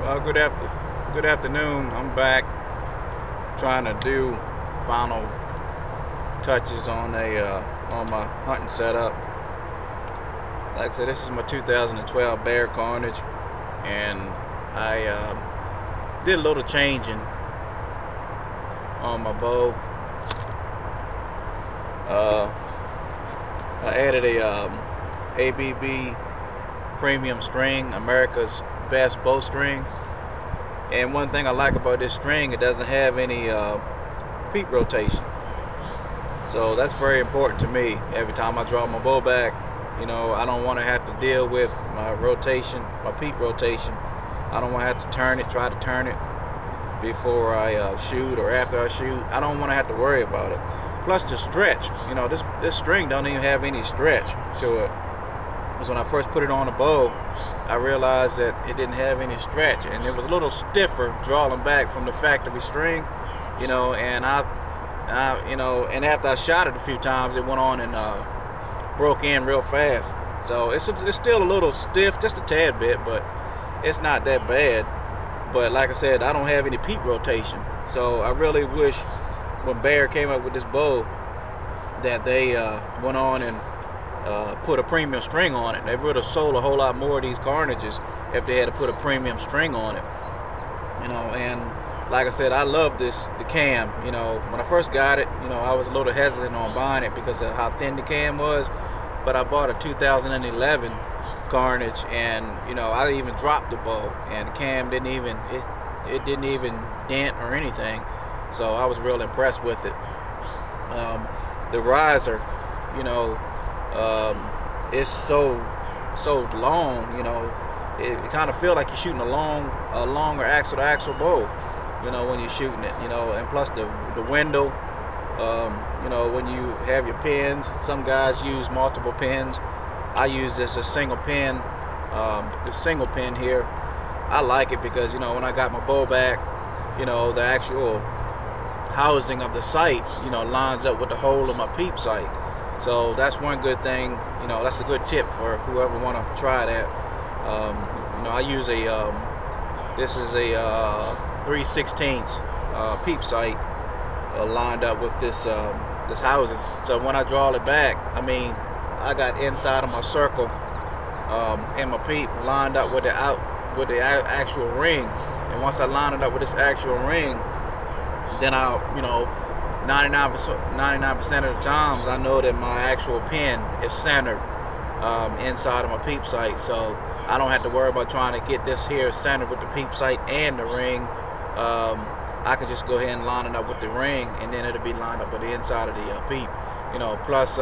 Good afternoon. I'm back trying to do final touches on my hunting setup. Like I said, this is my 2012 Bear Carnage, and I did a little changing on my bow. I added a ABB premium string, America's best bowstring. And one thing I like about this string, it doesn't have any peep rotation. So that's very important to me. Every time I draw my bow back, you know, I don't want to have to deal with my rotation, my peep rotation. I don't want to have to try to turn it before I shoot or after I shoot. I don't want to have to worry about it. Plus the stretch, you know, this string don't even have any stretch to it. Because when I first put it on the bow, I realized that it didn't have any stretch, and it was a little stiffer drawing back from the factory string, you know. And and after I shot it a few times, it went on and broke in real fast. So it's still a little stiff, just a tad bit, but it's not that bad. But like I said, I don't have any peep rotation, so I really wish when Bear came up with this bow that they went on and put a premium string on it. They would have sold a whole lot more of these Carnages if they had to put a premium string on it, you know. And like I said, I love the cam. You know, when I first got it, you know, I was a little hesitant on buying it because of how thin the cam was, but I bought a 2011 Carnage, and you know, I even dropped the bow and the cam didn't even dent or anything. So I was real impressed with it. The riser, you know, it's so long, you know. It kind of feel like you're shooting a longer axle-to-axle bow, you know, when you're shooting it, you know. And plus the window, you know, when you have your pins, some guys use multiple pins. I use this a single pin, the single pin here. I like it because, you know, when I got my bow back, you know, the actual housing of the sight, you know, lines up with the hole of my peep sight. So that's one good thing, you know. That's a good tip for whoever want to try that. You know, I use this is a 3/16 peep sight lined up with this housing. So when I draw it back, I mean, I got inside of my circle and my peep lined up with the actual ring. And once I line it up with this actual ring, then you know, 99% of the times I know that my actual pin is centered inside of my peep sight, so I don't have to worry about trying to get this here centered with the peep sight and the ring. I can just go ahead and line it up with the ring, and then it'll be lined up with the inside of the peep, you know. Plus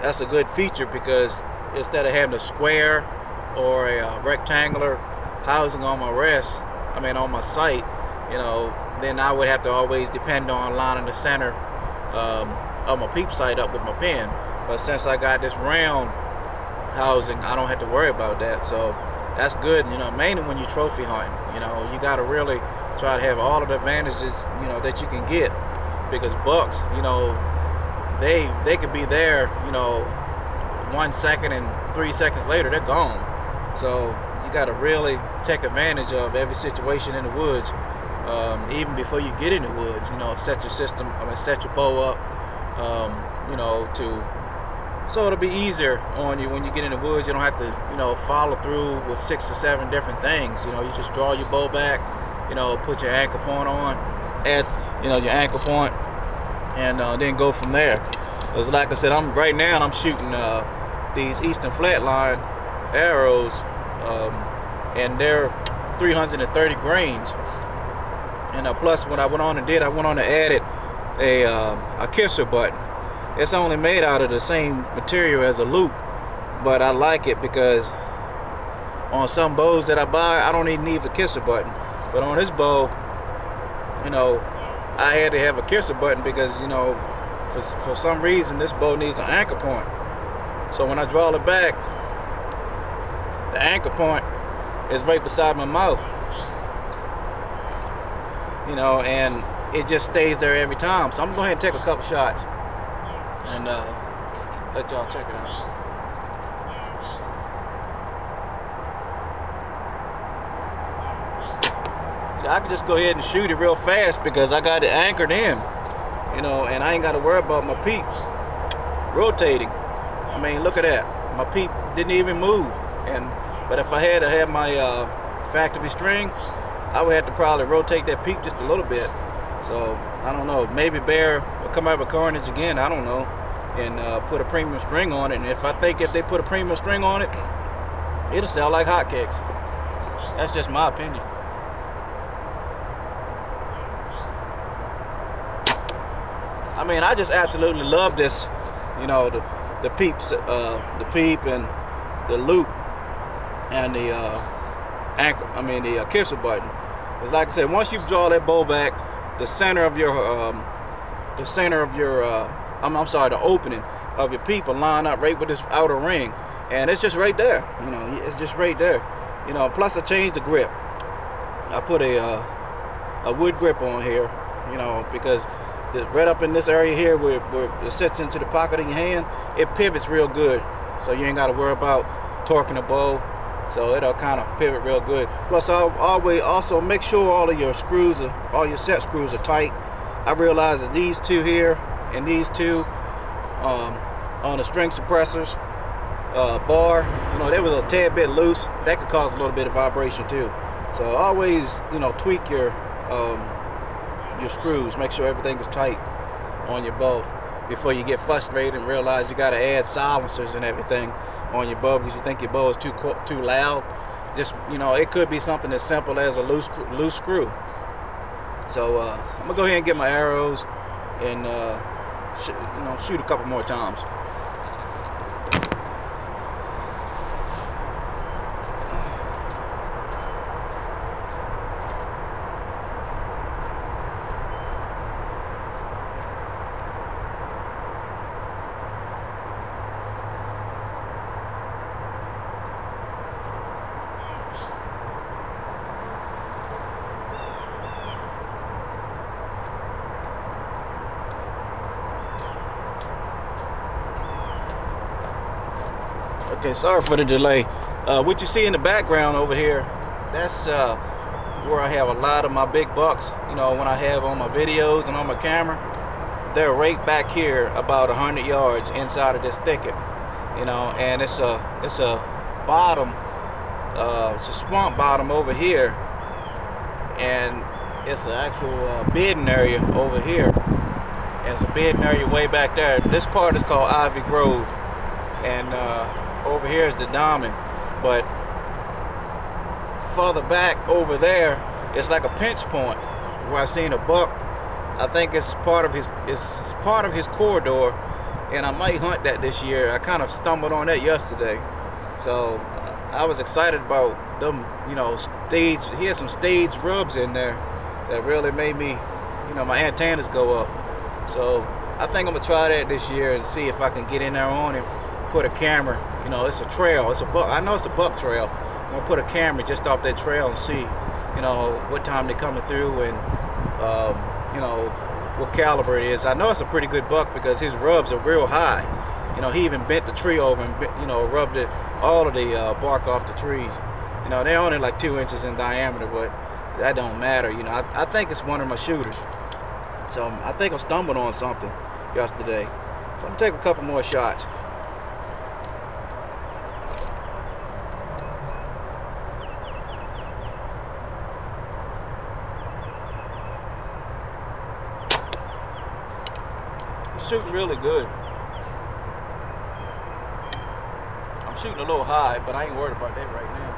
that's a good feature because instead of having a square or a rectangular housing on my on my sight, you know, then I would have to always depend on lining the center of my peep sight up with my pin. But since I got this round housing, I don't have to worry about that. So that's good, you know, mainly when you trophy hunting. You know, you got to really try to have all of the advantages, you know, that you can get, because bucks, you know, they could be there, you know, 1 second, and 3 seconds later they're gone. So you got to really take advantage of every situation in the woods. Even before you get in the woods, you know, set your bow up, you know, so it'll be easier on you when you get in the woods. You don't have to, you know, follow through with 6 or 7 different things. You know, you just draw your bow back, you know, put your anchor point on, add, you know, your anchor point, and then go from there. Because like I said, right now I'm shooting these Eastern Flatline arrows, and they're 330 grains. And plus, what I went on and added a kisser button. It's only made out of the same material as a loop, but I like it because on some bows that I buy, I don't even need the kisser button. But on this bow, you know, I had to have a kisser button because, you know, for some reason this bow needs an anchor point. So when I draw it back, the anchor point is right beside my mouth. You know, and it just stays there every time. So I'm going to go ahead and take a couple shots and let y'all check it out. So I can just go ahead and shoot it real fast because I got it anchored in, you know, and I ain't got to worry about my peep rotating. I mean, look at that. My peep didn't even move. But if I had to have my factory string, I would have to probably rotate that peep just a little bit. So I don't know. Maybe Bear will come out with Carnage again. I don't know, and put a premium string on it. And if they put a premium string on it, it'll sell like hotcakes. That's just my opinion. I mean, I just absolutely love this. You know, the peep and the loop and the anchor. I mean the kisser button. It's like I said, once you draw that bow back, the center of your the opening of your peep will line up right with this outer ring, and it's just right there. You know, it's just right there. You know, plus I changed the grip. I put a wood grip on here. You know, because right up in this area here where it sits into the pocket of your hand, it pivots real good, so you ain't got to worry about torquing the bow. So it'll kind of pivot real good. Plus, I'll always also make sure all your set screws are tight. I realize that these two here and these two on the string suppressors bar, you know, they was a tad bit loose. That could cause a little bit of vibration too. So always, you know, tweak your screws. Make sure everything is tight on your bow before you get frustrated and realize you got to add silencers and everything on your bow because you think your bow is too loud. Just, you know, it could be something as simple as a loose screw. So I'm gonna go ahead and get my arrows and shoot a couple more times. Okay, sorry for the delay. What you see in the background over here, that's where I have a lot of my big bucks. You know, when I have on my videos and on my camera, they're right back here about 100 yards inside of this thicket. You know, and it's a bottom, it's a swamp bottom over here, and it's an actual bedding area over here. And it's a bedding area way back there. This part is called Ivy Grove, and over here is the diamond. But further back over there, it's like a pinch point where I seen a buck. I think it's part of his corridor, and I might hunt that this year. I kind of stumbled on that yesterday, so I was excited about them. You know, he had some stage rubs in there that really made me, you know, my antennas go up. So I think I'm gonna try that this year and see if I can get in there on him. Put a camera. You know, it's a trail. It's a buck. I know it's a buck trail. I'm gonna put a camera just off that trail and see, you know, what time they're coming through and you know, what caliber it is. I know it's a pretty good buck because his rubs are real high. You know, he even bent the tree over and you know, rubbed all of the bark off the trees. You know, they're only like 2 inches in diameter, but that don't matter. You know, I think it's one of my shooters. So I think I stumbled on something yesterday. So I'm gonna take a couple more shots. Shooting really good. I'm shooting a little high, but I ain't worried about that right now.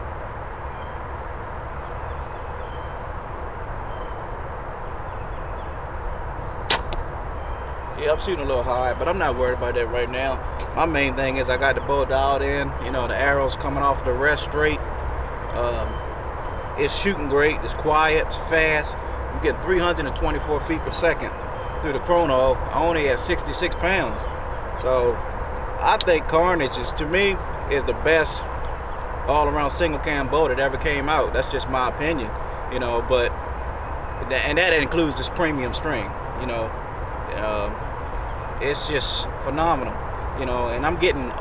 Yeah, I'm shooting a little high, but I'm not worried about that right now. My main thing is I got the bow dialed in. You know, the arrows coming off the rest straight. It's shooting great. It's quiet. It's fast. I'm getting 324 feet per second through the chrono. I only at 66 pounds. So I think Carnage to me is the best all-around single cam bow that ever came out. That's just my opinion, you know. But and that includes this premium string, you know. It's just phenomenal, you know. And I'm getting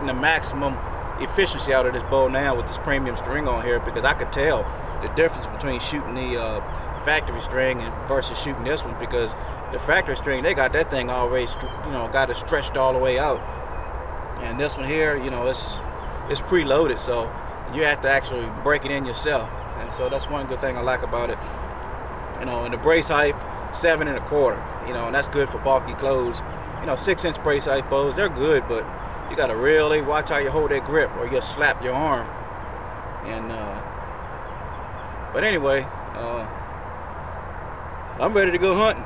the maximum efficiency out of this bow now with this premium string on here, because I could tell the difference between shooting the factory string and versus shooting this one, because the factory string, they got that thing already, got it stretched all the way out, and this one here, it's preloaded, so you have to actually break it in yourself. And so that's one good thing I like about it. And the brace height, 7 1/4. And that's good for bulky clothes. 6-inch brace height bows, they're good, but you gotta really watch how you hold that grip, or you'll slap your arm. And but anyway, I'm ready to go hunting.